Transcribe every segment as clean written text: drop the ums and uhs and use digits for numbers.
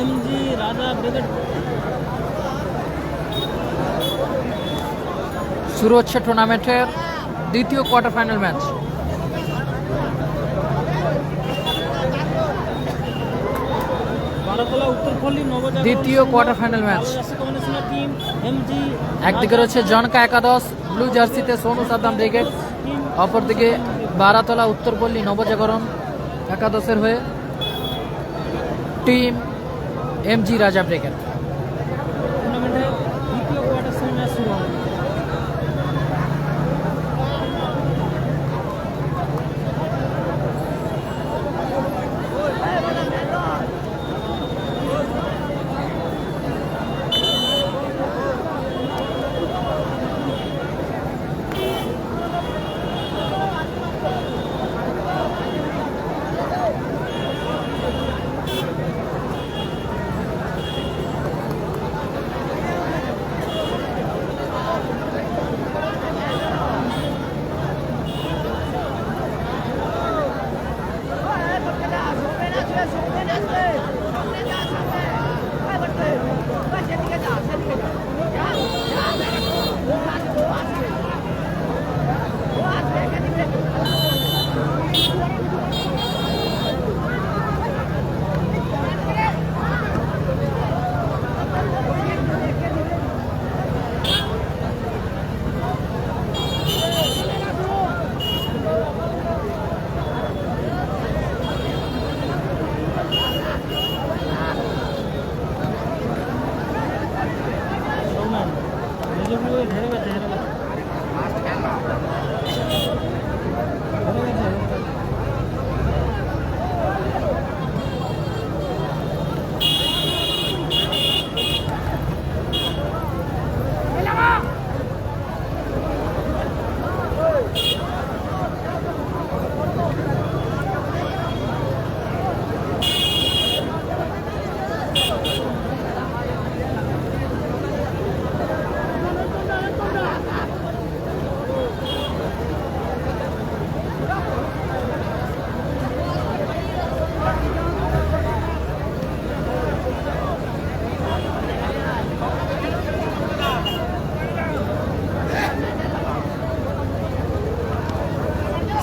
MG Raja brigade. শুরু হচ্ছে টুর্নামেন্টের দ্বিতীয় কোয়ার্টার ফাইনাল ম্যাচ। বারাতলা উত্তরপল্লী নবজাগরণ দ্বিতীয় quarter final match. Team MG একদিকে রয়েছে জনকা একাদশ ব্লু জার্সিতে সোনু সাদ্দাম ব্রিগেড, অপরদিকে বারাতলা উত্তরপল্লী নবজাগরণ একাদশের হয়ে টিম এমজি রাজা ব্রিগেড। টুর্নামেন্টের দ্বিতীয় কোয়ার্টার ফাইনাল ম্যাচ শুরু হবে।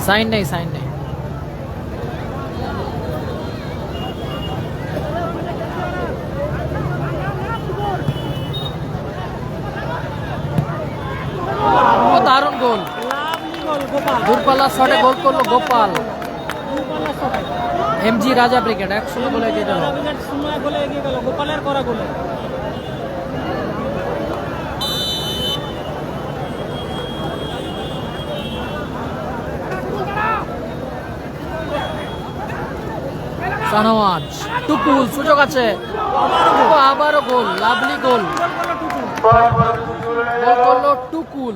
সাইন নেই, সাইন নেই। দারুণ গোল, দূরপাল্লার শটে গোল করলো গোপাল। এমজি রাজা ব্রিগেড 1-0 গোলে এগিয়ে গেল। গোপালের করা গোলে। শাহনওয়াজ, টুকুল, সুযোগ আছে, আবারও গোল, লাভলি গোল, গোল করলো টুকুল।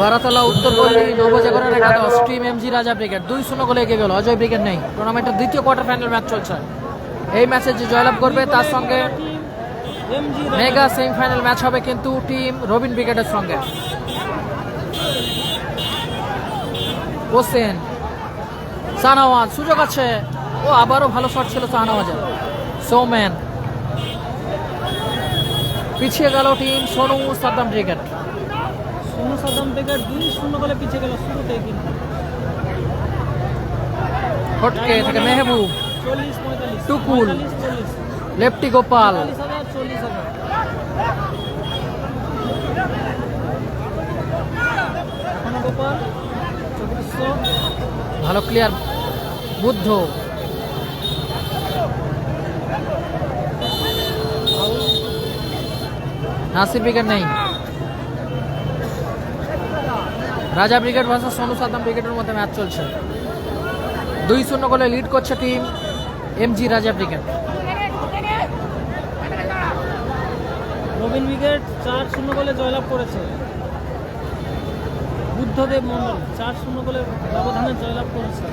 বারাতলা উত্তরপল্লী নবজাগরণ একাদশ টিম এমজি রাজা ব্রিগেড 2-0 গোলে এগিয়ে গেল। অজয় ব্রিগেড নেই। টুর্নামেন্টের দ্বিতীয় কোয়ার্টার ফাইনাল ম্যাচ চলছে। এই ম্যাচে যে জয়লাভ করবে তার সঙ্গে মেগা সেমিফাইনাল ম্যাচ হবে কিন্তু টিম রবিন ব্রিগেডের সঙ্গে। হোসেন, শাহনওয়াজ, সুযোগ আছে, ও আবারও ভালো শট ছিল শাহনওয়াজের। সৌমেন, পিছিয়ে গেল team Sonu Saddam brigade. Sonu Saddam brigade 2-0 গোলে পিছিয়ে গেল শুরুতেই কিন্তু। ফটকে থেকে মেহবুব, 40-45 টুকুল, 45-40 লেফটি গোপাল, 40,000 এখনো গোপাল 2400। ভালো ক্লিয়ার বুদ্ধ, নাসির ব্রিগেড নেই। রাজা ব্রিগেড ভার্সেস সোনু সাদ্দাম ব্রিগেডের মধ্যে ম্যাচ চলছে। 2-0 গোলে লিড করছে team MG Raja brigade. Robin brigade 4-0 গোলে জয়লাভ করেছে। বুদ্ধদেব মন্ডল 4-0 গোলে ব্যবধানে জয়লাভ করেছে।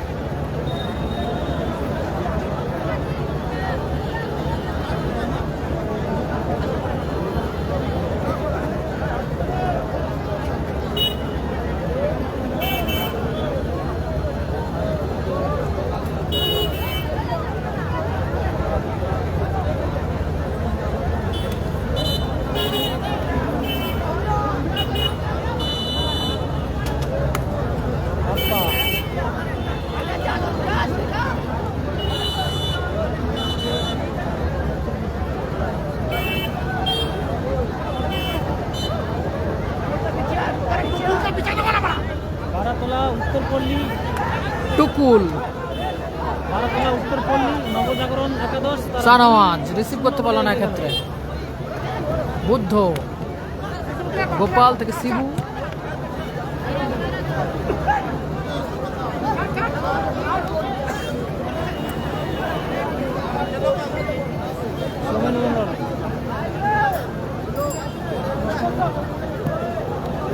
ভারতলা উত্তরপল্লী টুকুল নবজাগরণ একাদশ শাহনওয়াজ রিসিভ করতে পারলো না এক্ষেত্রে। বুদ্ধ গোপাল থেকে শিবু, সোমেন মন্ডল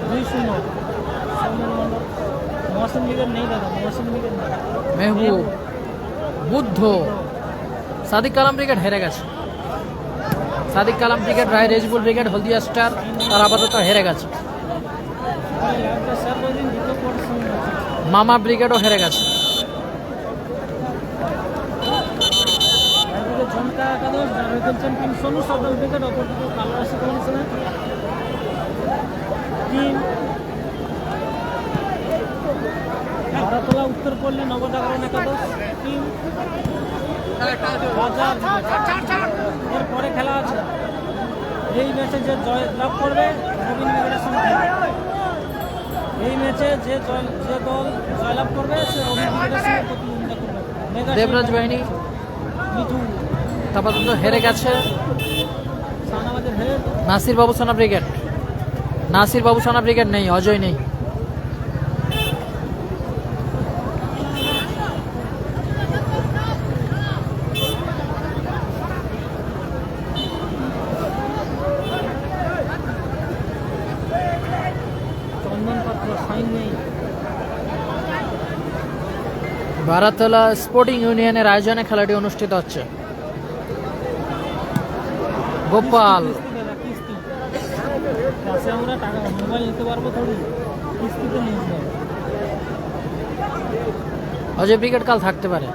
2-0 সোমেন মন্ডল। মহসিন লিগের নেই দাদা, মহসিন লিগের নেই। মেহবুব, বুদ্ধ, সাদিক কালাম ব্রিগেড হেরে গেছে। সাদিক কালাম ব্রিগেড, রায় রেজবুল ব্রিগেড, হলদিয়া স্টার তার আপাতত হেরে গেছে। মামা ব্রিগেডও হেরে গেছে। ঝমকা একাদশ যারা খেলছেন টিম সোনু সদল ব্রিগেড, অপরদিকে কালো রাশি কমিশনের টিম ভারতলা উত্তরপল্লী নবজাগরণ একাদশ টিম বাজার। এরপরে খেলা আছে। এই ম্যাচে যে জয় লাভ করবে নবীন ব্রিগেডের সঙ্গে খেলবে। এই ম্যাচে যে দল জয়লাভ করবে সে নবীন ব্রিগেডের সঙ্গে প্রতিদ্বন্দ্বিতা করবে। দেবরাজ বাহিনী মিঠু আপাতত হেরে গেছে। শাহনওয়াজের হেরে নাসির বাবু সোনা ব্রিগেড, নাসির বাবু সোনা ব্রিগেড নেই, অজয় নেই। চন্দন পাত্র সাইন নেই। ভারতলা স্পোর্টিং ইউনিয়নের আয়োজনে খেলাটি অনুষ্ঠিত হচ্ছে। গোপাল কিস্তি কাছে আমরা টাকা মোবাইল নিতে পারবো থোড়ি, কিস্তিতে নিয়ে যাবো। অজয় ব্রিগেড কাল থাকতে পারে।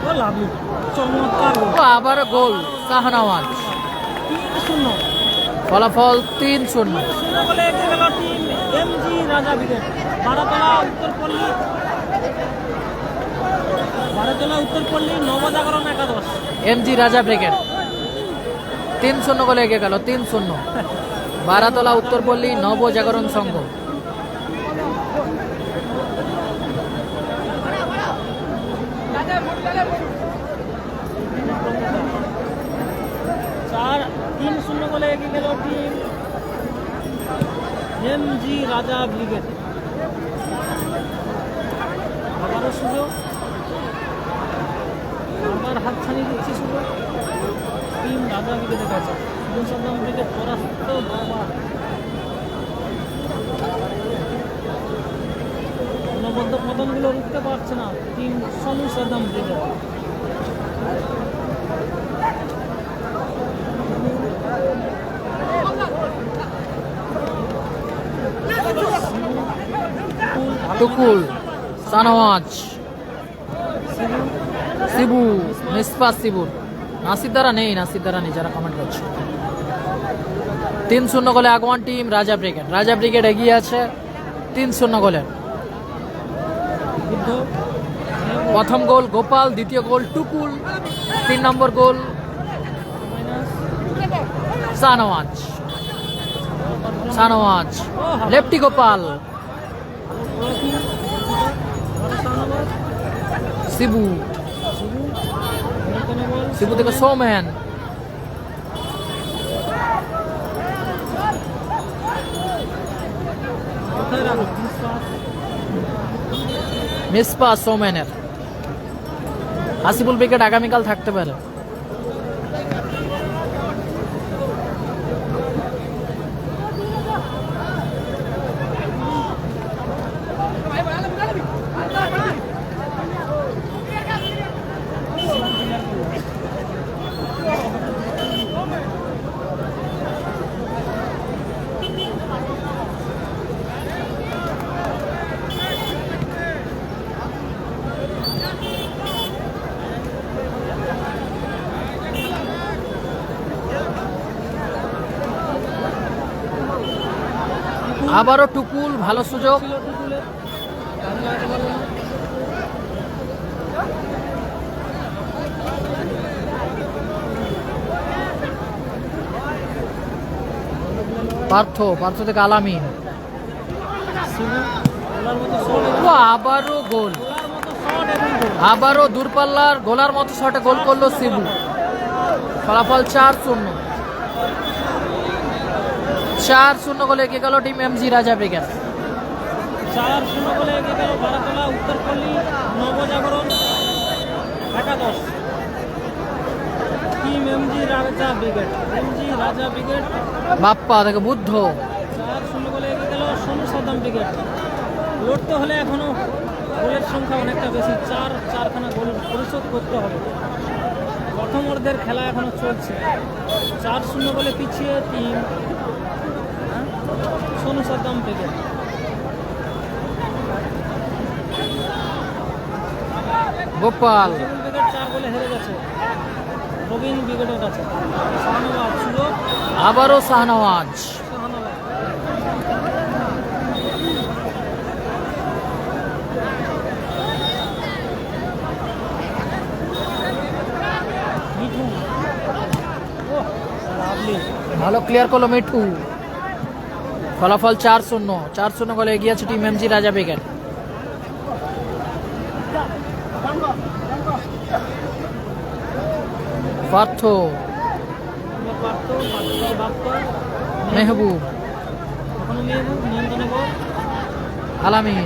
ও লাভলি চমৎকার গোল। ও আবার গোল শাহনওয়াজ। 3-0 ফলাফল 3-0। বলে এগিয়ে গেল team MG Raja brigade. ভারতলা Uttarpalli নবজাগরণ একাদশ এমজি রাজা ব্রিগেড 3-0 গোলে এগিয়ে গেল। 3-0 বারাতলা উত্তরপল্লী নবজাগরণ সংঘ। চার 3-0 গোলে এগিয়ে গেল টিম এমজি রাজা ব্রিগেড। আবারও সুযোগ, আবার হাতছানি দিচ্ছে সুযোগ টিম রাজা ব্রিগেডের কাছে। সাদ্দাম ব্রিগেড পরাস্ত বারবার। অনবদ্য পতনগুলো রুখতে পারছে না টিম সোনু সাদ্দাম ব্রিগেড। টুকুল শাহনওয়াজ, শিবু, মিসপা শিবুর। নাসির দ্বারা নেই, নাসির দ্বারা নেই যারা কমেন্ট করছে। 3-0 গোলে আগওয়ান টিম রাজা ব্রিগেড। রাজা ব্রিগেড এগিয়ে আছে 3-0 গোলে। প্রথম গোল গোপাল, দ্বিতীয় গোল টুকুল, 3 নম্বর গোল শাহনওয়াজ। শাহনওয়াজ লেফটি গোপাল, শিবু, শিবু থেকে সৌমেন, মিসপা সৌমেনের। আসিফুল ব্রিগেড আগামীকাল থাকতে পারে। আবারও টুকুল, ভালো সুযোগ। পার্থ, পার্থ থেকে আলামিন, শিবু গোলার মতো শট, ও আবারও গোল, গোলার মতো শট এবং গোল। আবারও দূরপাল্লার গোলার মতো শটে গোল করলো শিবু। ফলাফল 4-0। 4-0 গোলে এগিয়ে গেল টিম এমজি রাজা ব্রিগেড। 4-0 গোলে এগিয়ে গেল বারাতলা উত্তরপল্লী নবজাগরণ একাদশ। Team MG Raja brigade, MG Raja brigade Bappa থেকে বুদ্ধ। 4-0 গোলে এগিয়ে গেল সোনু সাদ্দাম ব্রিগেড। লড়তে হলে এখনো গোলের সংখ্যা অনেকটা বেশি, চারখানা গোল পরিশোধ করতে হবে। প্রথম অর্ধের খেলা এখনো চলছে। 4-0 গোলে পিছিয়ে team Sonu Saddam brigade. Gopal, civil brigade 4 গোলে হেরে গেছে রবিন ব্রিগেডের কাছে। শাহনওয়াজ সুযোগ, আবারও শাহনওয়াজ। Shahnawaz Mithu, oh lovely. ভালো ক্লিয়ার করলো মিঠু। ফলাফল 4-0। 4-0 গোলে এগিয়ে আছে team MG Raja brigade. Partha, Mehboob, এখনো মেহবুব নিয়ন্ত্রণে বল। আলামিন,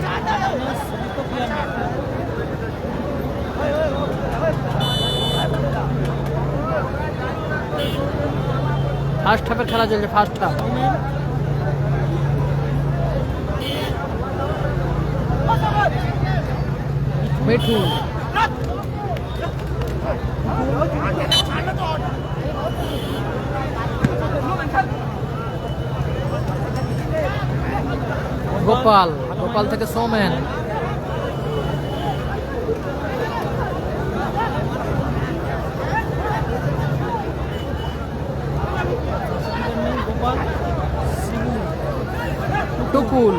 ফার্স্ট হাফের খেলা চলছে। First half. মিঠু, গোপাল, গোপাল থেকে সৌমেন, গোপাল, শিবু, টুকুল,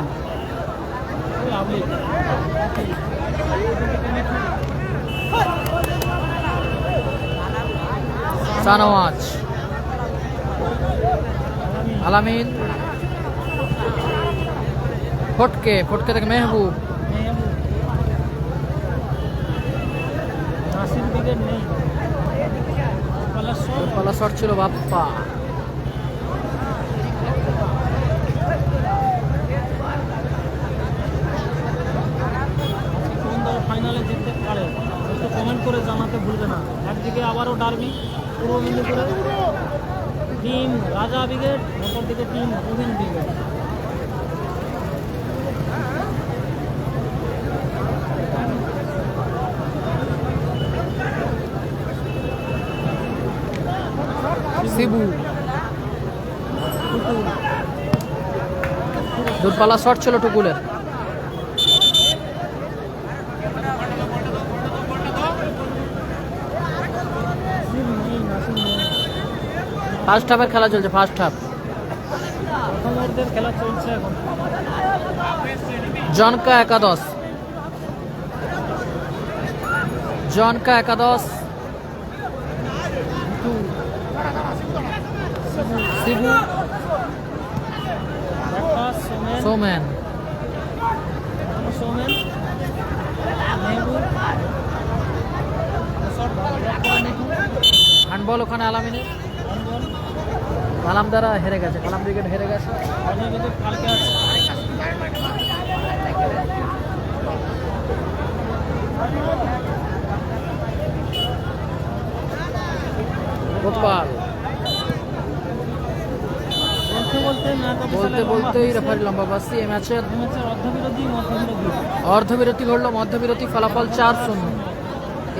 লাভলি। শাহনওয়াজ, আলামিন, ফটকে, ফটকে থেকে মেহবুব, মেহবুব, নাসির ব্রিগেড নেই। পালা শট ছিল বাপ্পা। কোন দল ফাইনালে জিততে পারে একটু কমেন্ট করে জানাতে ভুলবে না। একদিকে আবারও ডার্বি পূর্ব মেদিনীপুরে টিম রাজা ব্রিগেড, অপরদিকে টিম রবিন ব্রিগেড। শিবু, দূরপাল্লা শট ছিল টুকুলের। ফার্স্ট হাফের খেলা চলছে। First half. প্রথম অর্ধের খেলা চলছে এখন। জনকা একাদশ, জনকা একাদশ, শিবু, সৌমেন, সৌমেন, মেহবুব, হ্যান্ডবল ওখানে আলামিনের। কালাম দ্বারা হেরে গেছে, কালাম ব্রিগেড হেরে গেছে। কালকে আছে। গোপাল, বলতে বলতেই রেফারি লম্বা বাসি। এই ম্যাচের অর্ধবিরতি ঘটল। মধ্যবিরতি। ফলাফল 4-0।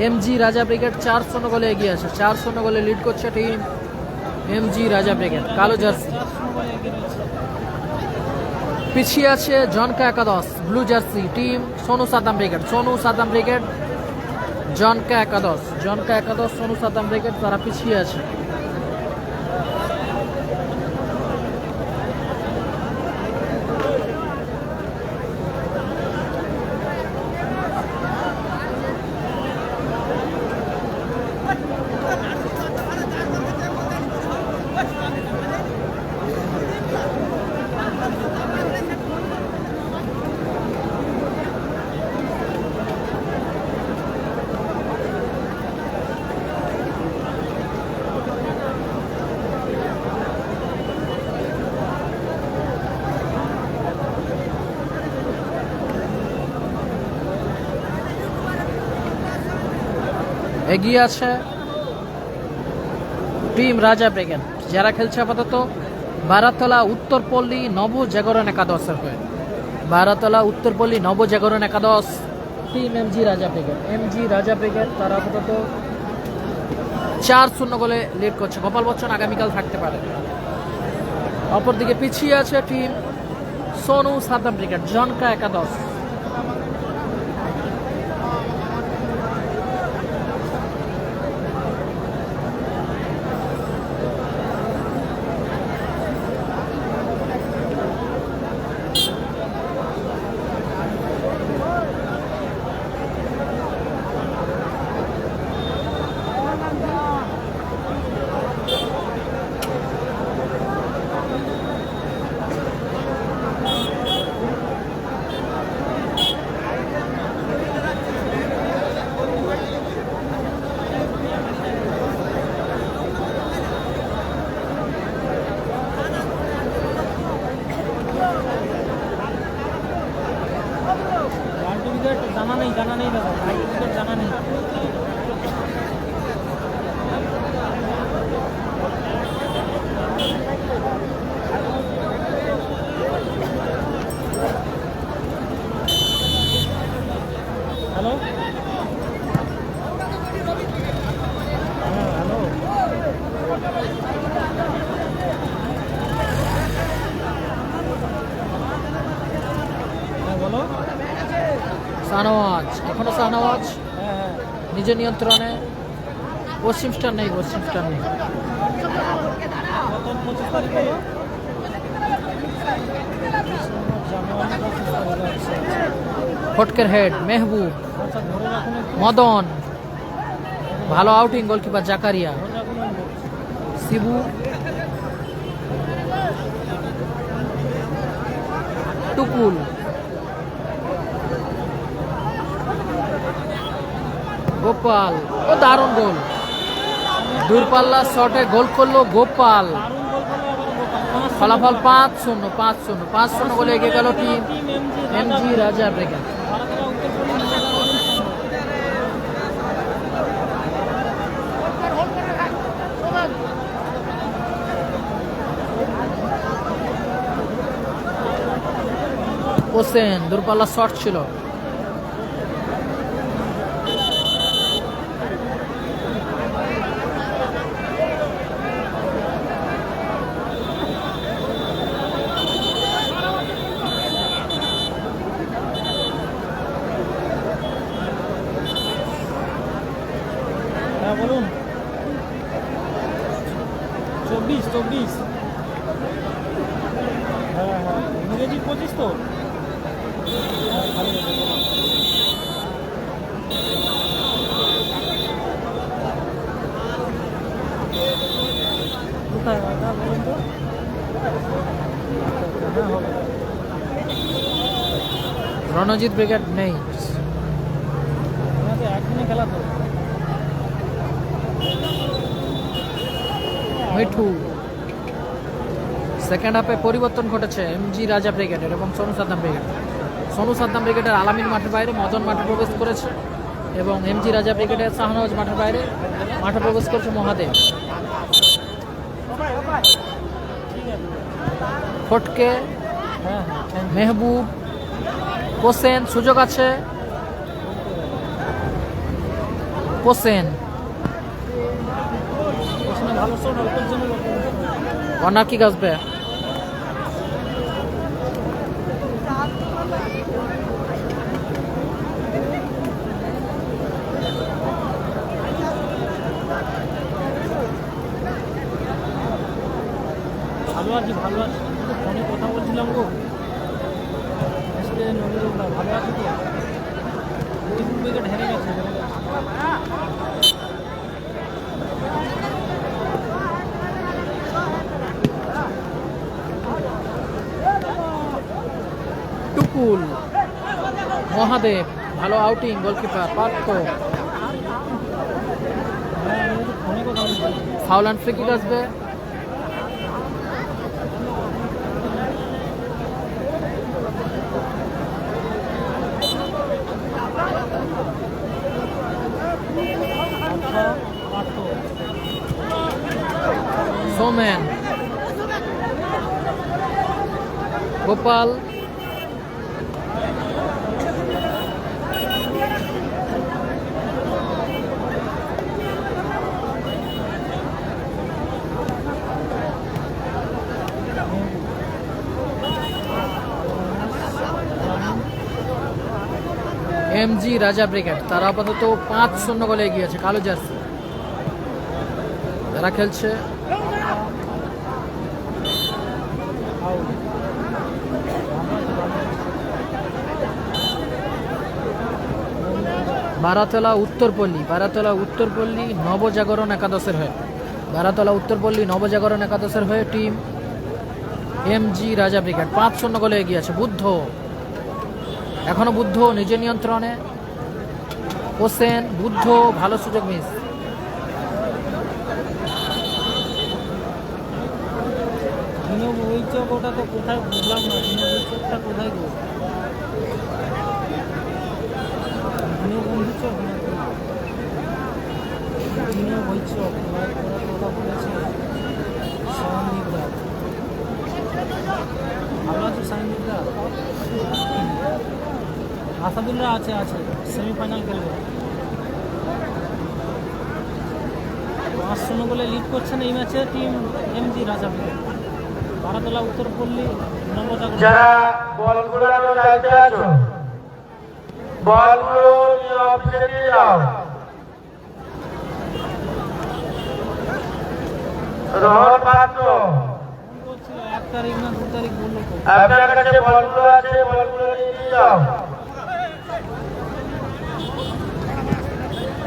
এমজি রাজা ব্রিগেড 4-0 গোলে এগিয়ে আছে। 4-0 গোলে লিড করছে টিম এমজি রাজা ব্রিগেড। কালো জার্সি। পিছিয়ে আছে জনকা একাদশ, blue jersey team Sonu Saddam brigade. Sonu Saddam brigade, জনকা একাদশ, জনকা একাদশ, সোনু সাদ্দাম ব্রিগেড তারা পিছিয়ে আছে। এগিয়ে আছে টিম রাজা ব্রিগেড, যারা খেলছে আপাতত বারাতলা উত্তরপল্লী নবজাগরণ একাদশের হয়ে। বারাতলা উত্তরপল্লী নবজাগরণ একাদশ team MG Raja brigade. MG Raja brigade তারা আপাতত 4-0 গোলে লিড করছে। গোপাল বচ্চন আগামীকাল থাকতে পারে। অপরদিকে পিছিয়ে আছে টিম সোনু সাদ্দাম ব্রিগেড, জনকা একাদশ। লালটু উইকেট জানা নেই দাদা, লালটু উইকেট জানা নেই। হ্যালো, হ্যাঁ হ্যালো, হ্যাঁ বলো। শাহনওয়াজ, এখনো শাহনওয়াজ হ্যাঁ হ্যাঁ, নিজের নিয়ন্ত্রণে। পশ্চিম স্টার নেই, পশ্চিম স্টার নেই। কত 25 তারিখ হলো? জানুয়ারি 25 তারিখ। আচ্ছা ফটকের হেড মেহবুব, আচ্ছা, ধরে রাখুন একটু, মদন, ভালো আউটিং গোলকিপার জাকারিয়া, ধরে রাখুন আমি বলছি। শিবু, টুকুল, গোপাল। ও দারুণ গোল, দূরপাল্লা শটে গোল করলো গোপাল। দারুণ গোল করলো আবার গোপাল। ফলাফল 5-0 গোলে এগিয়ে গেল টিম এমজি রাজা ব্রিগেড। ভারতের উত্তরপল্লী নবজাগরণ সংঘ। হোসেন, দূরপাল্লা শট ছিল। হ্যাঁ বলুন। 24। হ্যাঁ হ্যাঁ, ইংরেজি 25 তো। হ্যাঁ, খালি আছে। কোথায় ওটা বলুন তো? হ্যাঁ হবে। রণজিৎ ব্রিগেড নেই। আমাদের একদিনে খেলা তো। মিঠু, সেকেন্ড হাফে পরিবর্তন ঘটেছে এমজি রাজা ব্রিগেডের এবং সোনু সাদ্দাম ব্রিগেড। সোনু সাদ্দাম ব্রিগেডের আলামিন মাঠের বাইরে, মদন মাঠে প্রবেশ করেছে এবং এমজি রাজা ব্রিগেডের শাহনওয়াজ মাঠের বাইরে মাঠে প্রবেশ করেছে মহাদেব। ঠিক আছে। ফটকে, হ্যাঁ হ্যাঁ, thank you. মেহবুব, হোসেন, সুযোগ আছে। হোসেন, ওখানে ভালো শট, অল্পের জন্য কর্নার কিক আসবে। ভালো আছি, ভালো আছি। ফোনে কথা বলছিলাম গো আজকে। নবীরুল্লাহ ভালো আছি তো? 2 উইকেট হেরে গেছে। টুকুল, মহাদেব, ভালো আউটিং গোলকিপার পার্থ। হ্যাঁ, আমি তো ফোনে কথা বলছিলাম। ফাউল অ্যান্ড ফ্রি কিক আসবে। Soumen, Gopal, MG Raja brigade. তারা আপাতত 5-0 গোলে এগিয়ে আছে। কালো জার্সি তারা খেলছে। বারাতলা উত্তরপল্লী, বারাতলা উত্তরপল্লী নবজাগরণ একাদশের হয়ে, বারাতলা উত্তরপল্লী নবজাগরণ একাদশের হয়ে টিম এমজি রাজা ব্রিগেড 5-0 গোলে এগিয়ে আছে। বুদ্ধ, এখনো বুদ্ধ নিজের নিয়ন্ত্রণে। হোসেন, বুদ্ধ, ভালো সুযোগ মিস। ওই চোখ ওটা তো কোথায় বুঝলাম না, ওই চোখটা কোথায় গো? বন্ধু চোখ ওই চোখ কথা বলেছে সায়নদীপরা। ভালো আছে সায়নদীপরা। আসাদুল্লাহ আছে সেমিফাইনাল খেলবে। 5-0 গোলে লিড করছেন এই ম্যাচে team MG Raja brigade. বারাতলা Uttarpalli নবজাগরণ। যারা বলগুলো চাইতে আছো বলগুলো নিয়ে অফিসে নিয়ে যাও। রোহন পাত্র 1 তারিখ না 2 তারিখ বললো তো। আপনার কাছে বলগুলো আছে, বলগুলো নিয়ে যাও।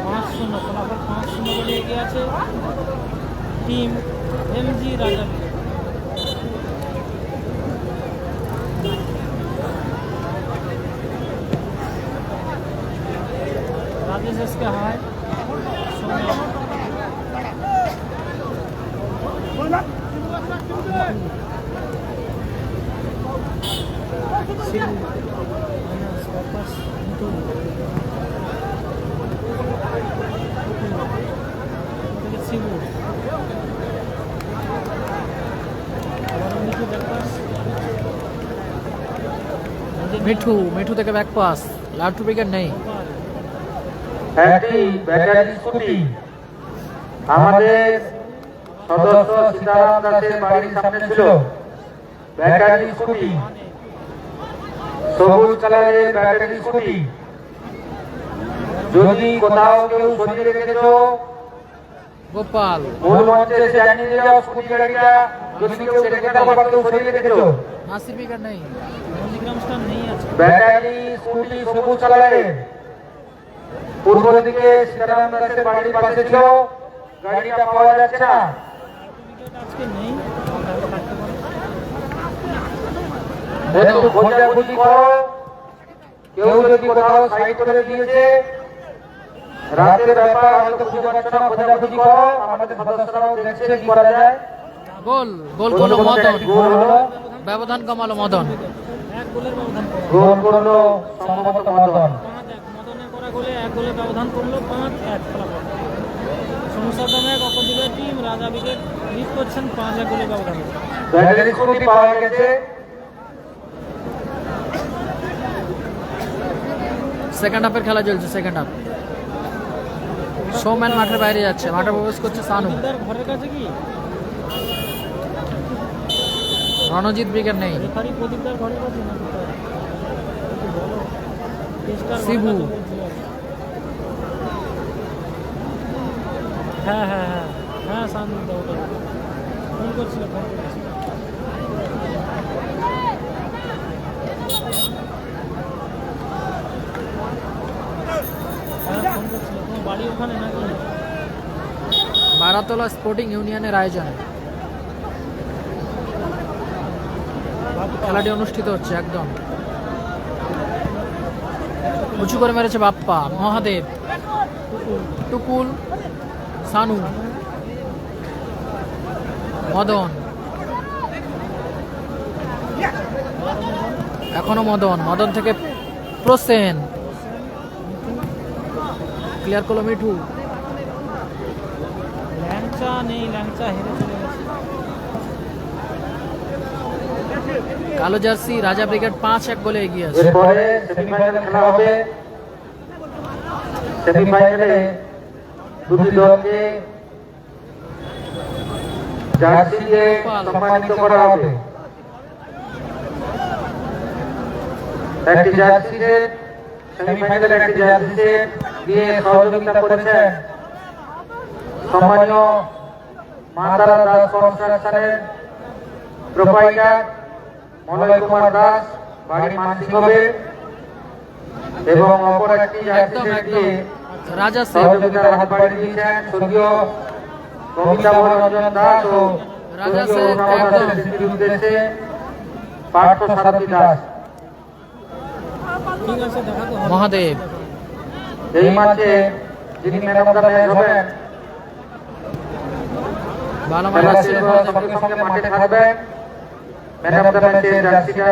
5-0 ফলাফল 5-0 গোলে এগিয়ে আছে team MG Raja brigade. Rajesh इसके हाय মিঠু, মিঠু থেকে ব্যাক পাস, লাটু ব্রিগেড নেই। একটি ব্যাটারি স্কুটি আমাদের সদস্য সীতারাম দাসের বাড়ির সামনে ছিল। ব্যাটারি স্কুটি, সবুজ কালারের ব্যাটারি স্কুটি। যদি কোথাও কেউ সরিয়ে রেখেছো গোপাল, মূল মঞ্চে এসে জানিয়ে দিয়ে যাও স্কুটি গাড়িটা যদি কেউ রেখে দাও বা কেউ সরিয়ে রেখেছো। নাসির ব্রিগেড নেই। মণিগ্রাম স্টার নেই আছে। ব্যাটারি স্কুটি সবুজ কালারের পূর্ব দিকে সীতারাম দাসের বাড়ির পাশে ছিল, গাড়িটা পাওয়া যাচ্ছে না। আজকে নেই। একটু খোঁজাখুঁজি করো, কেউ যদি কোথাও সাইড করে দিয়েছে, রাতের ব্যাপার হয়তো খুঁজে পাচ্ছ না, খোঁজাখুঁজি করো, আমাদের সদস্যরাও দেখছে কি করা যায়। গোল, গোল করলো মদন, গোল হলো, ব্যবধান কমালো মদন। 1 গোলের ব্যবধান গোল করলো সম্ভবত মদন। 5-1 মদনের করা গোলে 1 গোলের ব্যবধান করলো 5-1 ফলাফল। সমসাদমে অপোজিটের টিম রাজা ব্রিগেড লিড করছেন 5-1 গোলের ব্যবধানে। ব্যাটারি স্কুটি পাওয়া গেছে। সেকেন্ড হাফের খেলা চলছে, সেকেন্ড হাফ। সৌম্যান মাঠের বাইরে যাচ্ছে, মাঠে প্রবেশ করছে সানু। প্রদীপদার ঘরের কাছে কি রণজিৎ ব্রিগেড নেই। রেফারি প্রদীপদার ঘরের কাছে না কোথায়? একটু বলো। টেস্টার শিবু। ঘরের কাছে বলছি আর কি। হ্যাঁ সানু দাও ওটা ফোন করছিল। ফোন করছিল। তোমার বাড়ি ওখানে নাকি? বারাতলা স্পোর্টিং ইউনিয়নের আয়োজনে খেলাটি অনুষ্ঠিত হচ্ছে। একদম উঁচু করে মেরেছে বাপ্পা, মহাদেব, টুকুল, সানু, মদন, এখনো মদন, মদন থেকে প্রসেন, ক্লিয়ার করলো মিঠু। ল্যাংচা নেই, ল্যাংচা হেরে চলে গেছে। কালো জার্সি রাজা ব্রিগেড 5-1 গোলে এগিয়ে আছে। এরপরে সেমিফাইনাল খেলা হবে। সেমিফাইনালে দুটি দলকে জার্সি দিয়ে সম্মানিত করা হবে। একটি জার্সি সেমিফাইনালে একটি জার্সি দিয়ে সহযোগিতা করেছেন সম্মানীয় মাতারা দাস কনস্ট্রাকশনের প্রোপাইটার মলয় কুমার দাস, বাড়ি মানসিংহবে, এবং অপর একটি জার্সি দিয়ে রাজা সিং সহযোগিতার হাত বাড়িয়ে দিয়েছেন স্বর্গীয় গোবিন্দাবর রঞ্জন দাস ও রাজা স্বর্গীয় সিং অরুণাভ দাসের একদম। স্মৃতির উদ্দেশ্যে পার্থ সারথী দাস। ঠিক আছে, দেখা তো হবে। মহাদেব এই ম্যাচে যিনি ম্যান অফ দ্য ম্যাচ হবেন, ভালো ম্যাচ খেলা ছিল শেষ মহাদেব। হওয়ার সঙ্গে সঙ্গে মাঠে থাকবেন। ম্যান অফ দ্য ম্যাচের জার্সিটা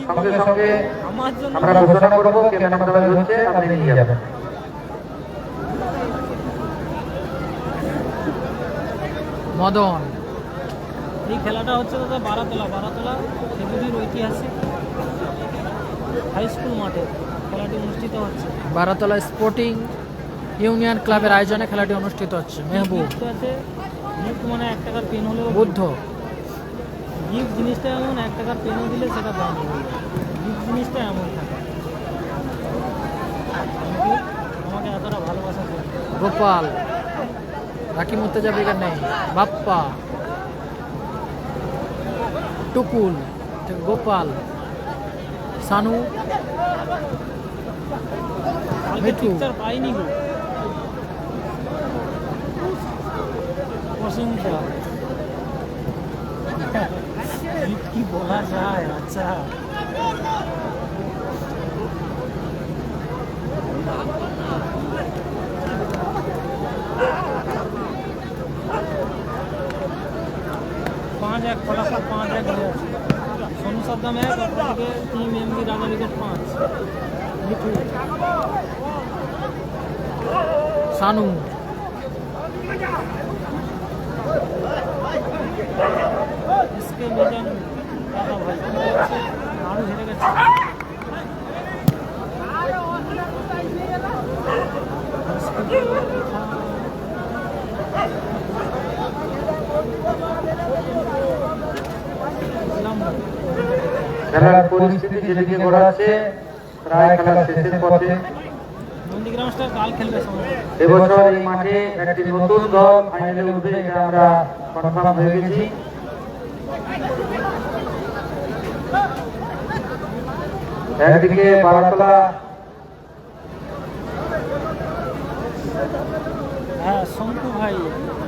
সঙ্গে সঙ্গে আমার জন্য আমরা ঘোষণা করবো কে ম্যান অফ দ্য ম্যাচ হচ্ছে, আপনি নিয়ে যাবেন। মদন এই খেলাটা হচ্ছে দাদা বারাতলা সেগুলির ঐতিহাসিক হাই স্কুল মাঠে খেলাটি অনুষ্ঠিত হচ্ছে। বারাতলা স্পোর্টিং ইউনিয়ন ক্লাবের আয়োজনে খেলাটি অনুষ্ঠিত হচ্ছে। মেহবুব গিফট আছে, গিফট মানে 1 টাকার পেন হলেও বুদ্ধ গিফট জিনিসটা এমন, 1 টাকার পেনও দিলে সেটা দাম হবে। গিফট জিনিসটা এমন থাকে। আমাকে এতটা ভালোবাসা করে। গোপাল রাকি মুর্তজা ব্রিগেড নেই। বাপ্পা টুকুল গোপাল সানু কালকে মিঠু। পিকচার পাইনি গো। প্রশংসা কি বলা যায়। আচ্ছা, पाँच एक फटाफट 5-1 হয়ে আছে। सोनू सद्दाम 1, অপরদিকে টিম এমবি রাজা ব্রিগেড 5। মিঠু সানু इसके मिजान दादा भाई আরো হেরে গেছে। খেলার পরিস্থিতি যেদিকে গড়াচ্ছে, প্রায় খেলা শেষের পথে। নন্দীগ্রাম স্টার কাল খেলবে সময়। এবছর এই মাঠে একটি নতুন দল ফাইনালে উঠবে, এটা আমরা কনফার্ম হয়ে গেছি। একদিকে বারাতলা হ্যাঁ, শঙ্কু ভাই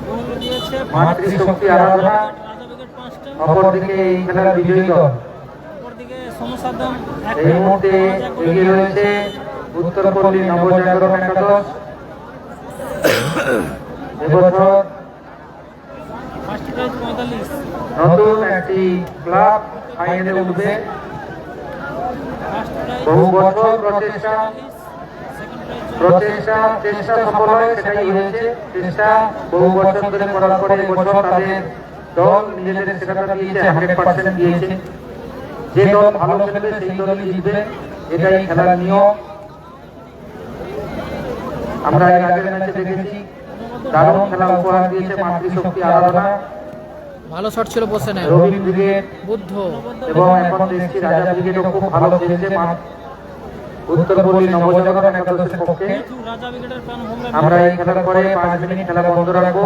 গোল দিয়েছে। মাতৃশক্তি আরাধনা, রাজা ব্রিগেড 5টা। অপরদিকে এই খেলার বিজয়ী দল। অপরদিকে সোনু সাদ্দাম এই মুহূর্তে এগিয়ে রয়েছে উত্তরপল্লী নবজাগরণ একাদশ। এবছর ফার্স্ট প্রাইজ 45। নতুন একটি ক্লাব ফাইনালে উঠবে। ফার্স্ট প্রাইজ বহু বছর প্রচেষ্টা সেকেন্ড প্রাইজ চেষ্টা সফল হয়, সেটাই হয়েছে। চেষ্টা বহু বছর ধরে করার পরে এবছর তাদের দল নিজেদের সেটাটা দিয়েছে, 100% দিয়েছে। যে দল ভালো খেলবে সেই দলই জিতবে, এটাই খেলার নিয়ম। আমরা এর আগের ম্যাচে দেখেছি দারুণ খেলা উপহার দিয়েছে মাতৃশক্তি আরাধনা, ভালো শট ছিল বসে নেয় রবি ব্রিগেড, বুদ্ধ এবং এখন দেখছি রাজা ব্রিগেডও খুব ভালো খেলছে উত্তরপল্লী নবজাগরণ একাদশের পক্ষে। মিঠু রাজা ব্রিগেডের প্যান হোম আমরা এই খেলার পরে 5 মিনিট খেলা বন্ধ রাখবো,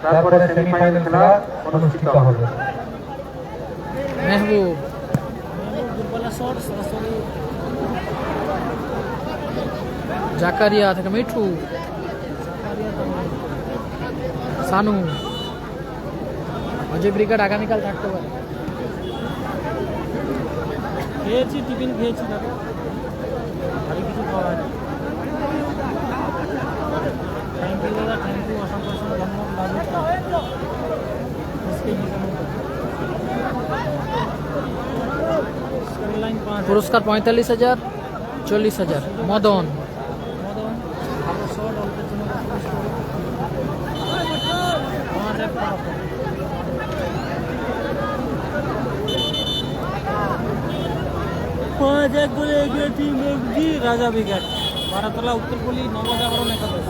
তারপরে সেমিফাইনাল খেলা অনুষ্ঠিত হবে। মেহবুব দুর্বলা শট সরাসরি জাকারিয়া থেকে মিঠু সানু। অজয় ব্রিগেড আগামীকাল থাকতে পারে। খেয়েছি, টিফিন খেয়েছি দাদা, আর কিছু খাওয়া হয়নি। থ্যাংক ইউ দাদা, থ্যাংক ইউ, অসংখ্য অসংখ্য ধন্যবাদ। Score line 5। পুরস্কার 45,000 40,000। মদন মদন ভালো শট, অল্পের জন্য 5-1 ফলাফল। 5 এক গোলে এগিয়ে team MG Raja brigade. বারাতলা Uttarpalli নবজাগরণ একাদশ।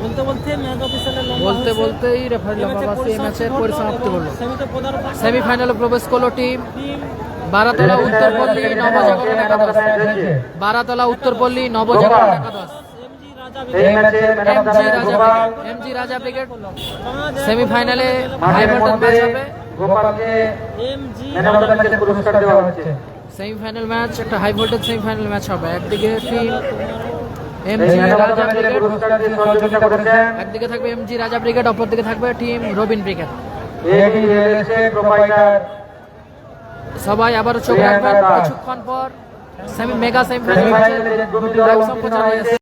বলতে বলতে ম্যাচ অফিসারের লম্বা বলতে হয়েছে। বলতেই রেফারি এই লম্বা ম্যাচে বাসি এই ম্যাচের পরিসমাপ্তি হলো। সেমিতে পদার্পণ করবে সেমিফাইনালে প্রবেশ করলো টিম টিম বারাতলা উত্তরপল্লী নবজাগরণ একাদশ। বারাতলা উত্তরপল্লী নবজাগরণ একাদশ। এমজি রাজা এই ব্রিগেড। ম্যাচে man of the match Gopal. MG Raja brigade. 5 এক সেমিফাইনালে হাই মাঠের ভোল্টেজ মধ্যে ম্যাচ হবে। গোপালকে এমজি ম্যান অফ দ্য ম্যাচের পুরস্কার দেওয়া হচ্ছে। সেমিফাইনাল ম্যাচ একটা হাই ভোল্টেজ সেমিফাইনাল ম্যাচ হবে। একদিকে টিম এই এমজি ম্যান অফ দ্য রাজা ম্যাচের ব্রিগেড, পুরস্কার দিয়ে সহযোগিতা করেছেন একদিকে থাকবে এমজি রাজা ব্রিগেড, অপরদিকে থাকবে টিম রবিন ব্রিগেড। এডি রিয়েল এস্টেট প্রোপাইটার সবাই আবারও চোখ রাখবেন কিছুক্ষণ পর মেগা সেমিফাইনাল সেমিফাইনালে যে দুটি দল লাইভ উত্তীর্ণ সম্প্রচার হয়েছে হয়েছে।